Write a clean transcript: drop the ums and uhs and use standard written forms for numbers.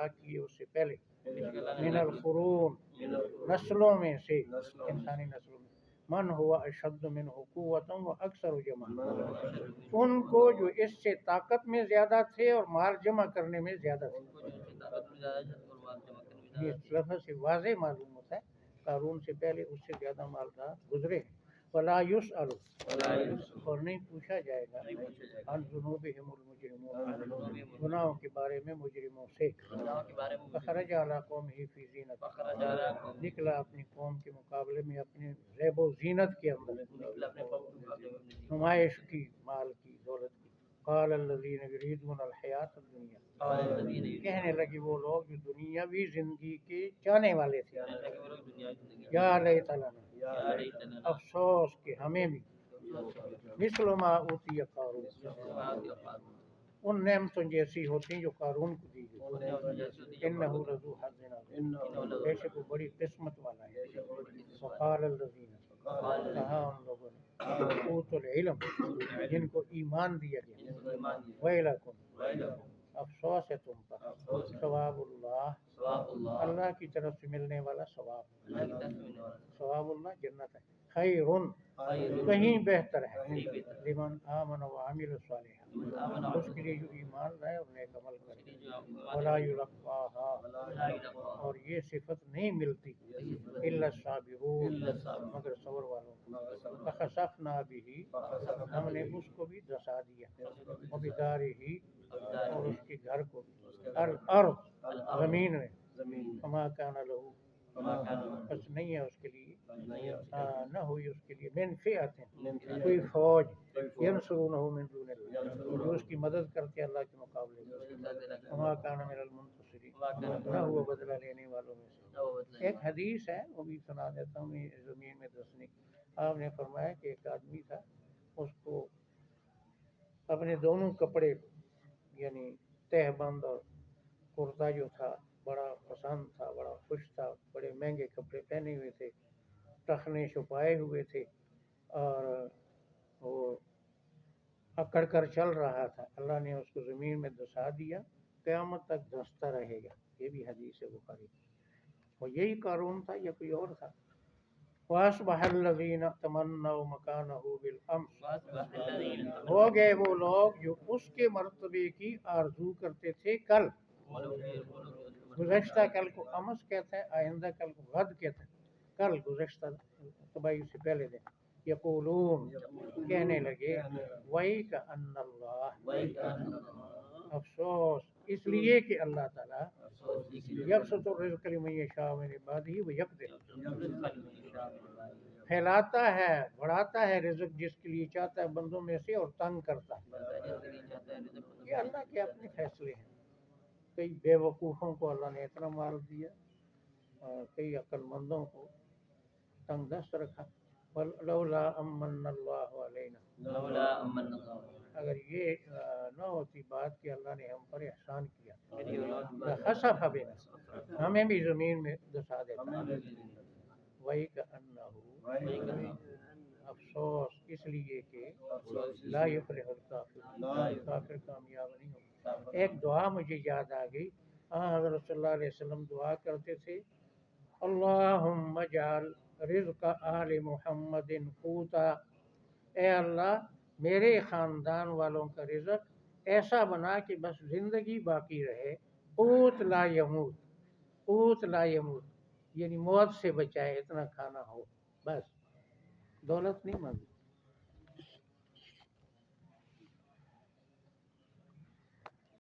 ہلاک کیے اس سے پہلے، من القرون نسلوں میں سے، انسانی نسلوں میں، من ہوا اشد منہ قوۃ و اکثر جمع، ان کو جو اس سے طاقت میں زیادہ تھے اور مال جمع کرنے میں زیادہ تھے. یہ لفظ سے واضح معلوم ہوتا ہے قارون سے پہلے اس سے زیادہ مالدار گزرے. ولا یسأل، اور نہیں پوچھا جائے گا، عن ذنوبہم المجرمون، گناہوں کے بارے میں مجرموں سے. فخرج علی قومہ فی زینت، نکلا اپنی قوم کے مقابلے میں اپنے زیب و زینت کے اندر، نمائش کی، مال کی، دولت کی. قال الذین یریدون الحیاۃ الدنیا، کہنے لگے وہ لوگ جو دنیاوی زندگی کے چاہنے والے تھے، یا لیت لنا، افسوس کہ ہمیں بھی، مثل ما اوتی قارون، ان نعمتوں جیسی ہوتی جو قارون کو دی گئی. انہ لذو حظ عظیم، بے شک وہ بڑی قسمت والا ہے. وقال الذین، کہا ان لوگوں نے، اوتوا العلم، جن کو ایمان دیا گیا، ویلکم، افسوس ہے تم پر، ثواب اللہ، اللہ کی طرف سے ملنے والا ثواب، ثواب اللہ جنت ہے، خیرن، کہیں بہتر ہے، لمن آمن وعمل صالحا، اس کے لیے جو ایمان لائے اور نیک عمل کرے. ولا یلقاها، اور یہ صفت نہیں ملتی، الا الصابرون، مگر صبر والوں کو. فخسفنا به، ہم نے اس کو بھی دھسا دیا، وبدارہ، اور اس کے گھر کو، الارض، زمین میں، فما کان له، بس نہیں ہے اس کے لیے، نہ ہوئی اس کے لیے، من فئت، کوئی فوج، ینصرونہ من دون اللہ، جو اس کی مدد کرتے اللہ کے مقابلے میں. وما کان من المنتصرین، نہ ہوا بدلہ لینے والوں میں سے. ایک حدیث ہے وہ بھی سنا دیتا ہوں، زمین میں دسنے کی. آپ نے فرمایا کہ ایک آدمی تھا، اس کو اپنے دونوں کپڑے، یعنی تہ بند اور کرتا جو تھا، بڑا پسند تھا، بڑا خوش تھا، بڑے مہنگے کپڑے پہنے ہوئے تھے، ٹخنے چھپائے ہوئے تھے، اور وہ اکڑ کر چل رہا تھا. اللہ نے اس کو زمین میں دھسا دیا، قیامت تک دھستا رہے گا. یہ بھی حدیث ہے بخاری. اور یہی قارون تھا یا کوئی اور تھا؟ وَأَصْبَحَ الَّذِينَ تَمَنَّوْا مَكَانَهُ بِالْأَمْسِ، ہو گئے وہ لوگ جو اس کے مرتبے کی آرزو کرتے تھے کل. گزشتہ کل کو امس کہتا ہے، آئندہ کل کو غد کہتا ہے. کل گزشتہ تباہی سے پہلے دن. یقولون، کہنے لگے، وَيْكَأَنَّ اللَّهَ، افسوس اس لیے کہ اللہ تعالیٰ، یبسط الرزق لمن یشاء من عبادہ ویقدر، پھیلاتا ہے، بڑھاتا ہے رزق جس کے لیے چاہتا ہے بندوں میں سے، اور تنگ کرتا ہے. یہ اللہ کے اپنے فیصلے ہیں. کئی بے وقوفوں کو اللہ نے اتنا مال دیا، اور کئی عقل مندوں کو تنگ دست رکھا. لولا امن اللہ علینا، اگر یہ نہ ہوتی بات کہ اللہ نے ہم پر احسان کیا، خسف بنا، ہمیں بھی زمین میں دھسا دیتا. وہی کا انہ، افسوس اس لیے کہ لا یفلح الکافر، کافر کامیاب نہیں ہوگا. ایک دعا مجھے یاد آ گئی، حضرت صلی اللہ علیہ وسلم دعا کرتے تھے، اللہم اجعل رزق آل محمد قوتا، اے اللہ میرے خاندان والوں کا رزق ایسا بنا کہ بس زندگی باقی رہے. قوت لا یموت، قوت لا یموت، یعنی موت سے بچائے، اتنا کھانا ہو، بس دولت نہیں مانگی.